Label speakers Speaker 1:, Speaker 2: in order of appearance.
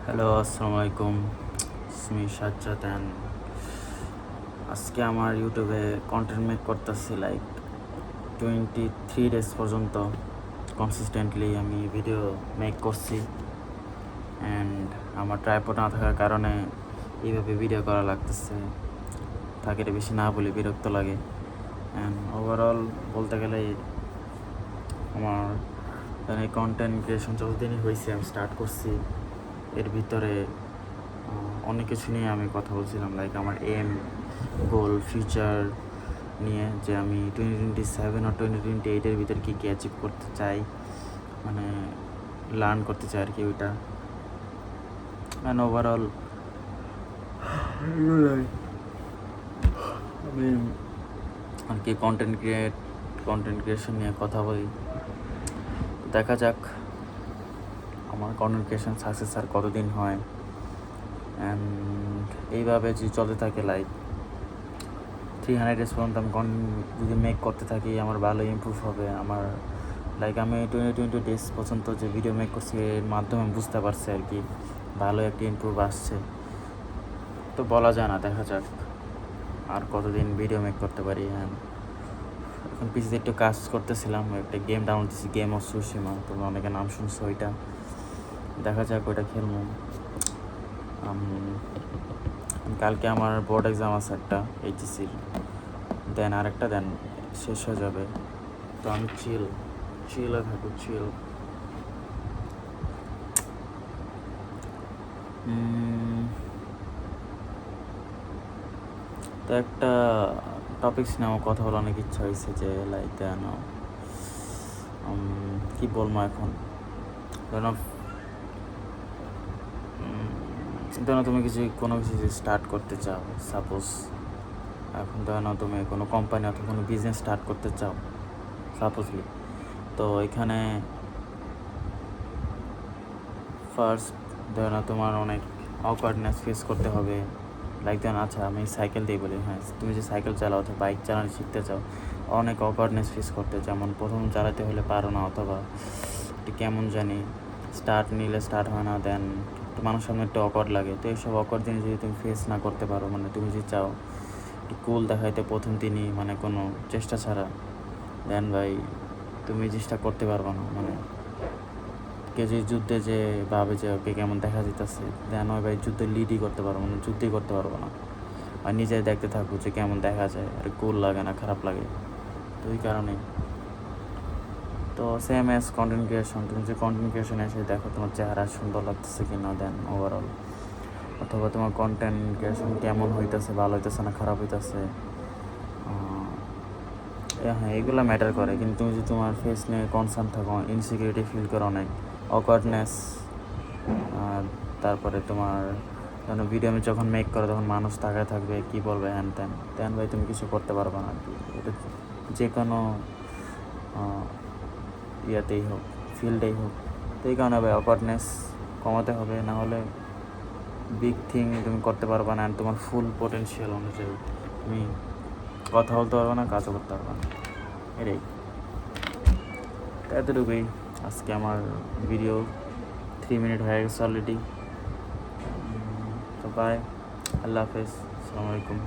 Speaker 1: Hello, আসসালামু আলাইকুম। ইসমি Sajjad and আজকে আমার ইউটিউবে কন্টেন্ট মেক করতেছি লাইক 23 ডেজ পর্যন্ত কনসিস্টেন্টলি আমি ভিডিও মেক করছি। অ্যান্ড আমার ট্রাইপড না থাকার কারণে এইভাবে ভিডিও করা লাগতেছে। থাকে বেশি না বলে বিরক্ত লাগে। অ্যান্ড ওভারঅল বলতে গেলে আমার এই কন্টেন্ট ক্রিয়েশন যতদিনই হয়েছে আমি স্টার্ট করছি, এর ভিতরে অনেক কিছু নিয়ে আমি কথা বলছিলাম, লাইক আমার এম, গোল, ফিউচার নিয়ে, যে আমি 2027 আর 2028-এর ভিতরে কী কী অ্যাচিভ করতে চাই, মানে লার্ন করতে চাই আর কি ওইটা। অ্যান্ড ওভারঅল আমি আর কি কন্টেন্ট ক্রিয়েশন নিয়ে কথা বলি। দেখা যাক আমার কন্টেন্ট ক্রিয়েশন সাকসেস আর কতদিন হয়। অ্যান্ড এইভাবে যদি চলতে থাকে লাইক 300 ডেজ পর্যন্ত আমি যদি মেক করতে থাকি, আমার ভালো ইমপ্রুভ হবে। আমার লাইক আমি 20 ডেজ পর্যন্ত যে ভিডিও মেক করছি, এর মাধ্যমে বুঝতে পারছি আর কি ভালো একটা ইমপ্রুভ আসছে। তো বলা যায় না, দেখা যাক আর কতদিন ভিডিও মেক করতে পারি। অ্যান্ড এখন পিছিয়ে একটু কাজ করতেছিলাম, একটা গেম ডাউনলোড দিচ্ছি, গেম অফ সুশিমা। তোমরা অনেকে নাম শুনছো ওইটা, দেখা যাক ওইটা খেলবো। কালকে আমার বোর্ড এক্সাম আছে একটা এইচএসির, দেন আরেকটা, দেন শেষ হয়ে যাবে। তো আমি চিলে থাকবো, চিল। তো একটা টপিক্স নিয়ে আমার কথা বলার অনেক ইচ্ছা হয়েছে, যে লাইক কেন কী বলবো এখন, ধরো তুমি কোনো কিছু যদি স্টার্ট করতে চাও, সাপোজ এখন ধরো তুমি কোনো কোম্পানি অথবা কোনো বিজনেস স্টার্ট করতে চাও সাপোজলি, তো এখানে ফার্স্ট ধরো তোমার অনেক অকওয়ার্ডনেস ফেস করতে হবে। লাইক দেন, আচ্ছা আমি সাইকেল দিয়ে বলি, হ্যাঁ তুমি যে সাইকেল চালাও অথবা বাইক চালানো শিখতে চাও, অনেক অকওয়ার্ডনেস ফেস করতে, যেমন প্রথম চালাতে হলে পারো না, অথবা একটু কেমন জানি স্টার্ট হয় না, দেন মানুষের সামনে একটু অকওয়ার্ড লাগে। তো এইসব অকওয়ার্ড জিনিস যদি তুমি ফেস না করতে পারো, মানে তুমি যদি চাও একটু কুল দেখাইতে প্রথম দিনই, মানে কোনো চেষ্টা ছাড়া, দেন ভাই তুমি জিনিসটা করতে পারবো না। মানে কে যে যুদ্ধে যে ভাবে যে ওকে কেমন দেখা যেতেছে, দেন ওই ভাই যুদ্ধে লিডই করতে পারবো না, যুদ্ধই করতে পারবো না। আর নিজে দেখতে থাকবো যে কেমন দেখা যায়, আর কুল লাগে না, খারাপ লাগে। তো ওই কারণেই তো সেম এস কন্টেন্ট ক্রিয়েশন, তুমি যে কন্টেন্ট ক্রিয়েশনে এসে দেখো তোমার চেহারা সুন্দর লাগতেছে কি না, দেন ওভারঅল, অথবা তোমার কন্টেন্ট ক্রিয়েশন কেমন হইতেছে, ভালো হইতেছে না খারাপ হইতেছে, হ্যাঁ এগুলো ম্যাটার করে। কিন্তু তুমি যদি তোমার ফেস নিয়ে কনসার্ন থাকো, ইনসিকিউরিটি ফিল করো, অনেক অকওয়ার্ডনেস, তারপরে তোমার ভিডিও আমি যখন মেক করো তখন মানুষ তাকায় থাকবে, কী বলবে হ্যান ত্যান, দেন ভাই তুমি কিছু করতে পারবে না আর কি। এটা যে কোনো ইয়াতেই হোক, ফিল্ডেই হোক। তো এই কারণে ভাই অকওয়ার্ডনেস কমাতে হবে, না হলে বিগ থিং তুমি করতে পারবে না। অ্যান্ড তোমার ফুল পোটেনশিয়াল অনুযায়ী তুমি কথা বলতে পারবে না, কাজও করতে পারবে না। এটাই, এতটুকুই আজকে আমার ভিডিও। 3 মিনিট হয়ে গেছে অলরেডি। তো বাই, আল্লাহ হাফেজ, আসসালামু আলাইকুম।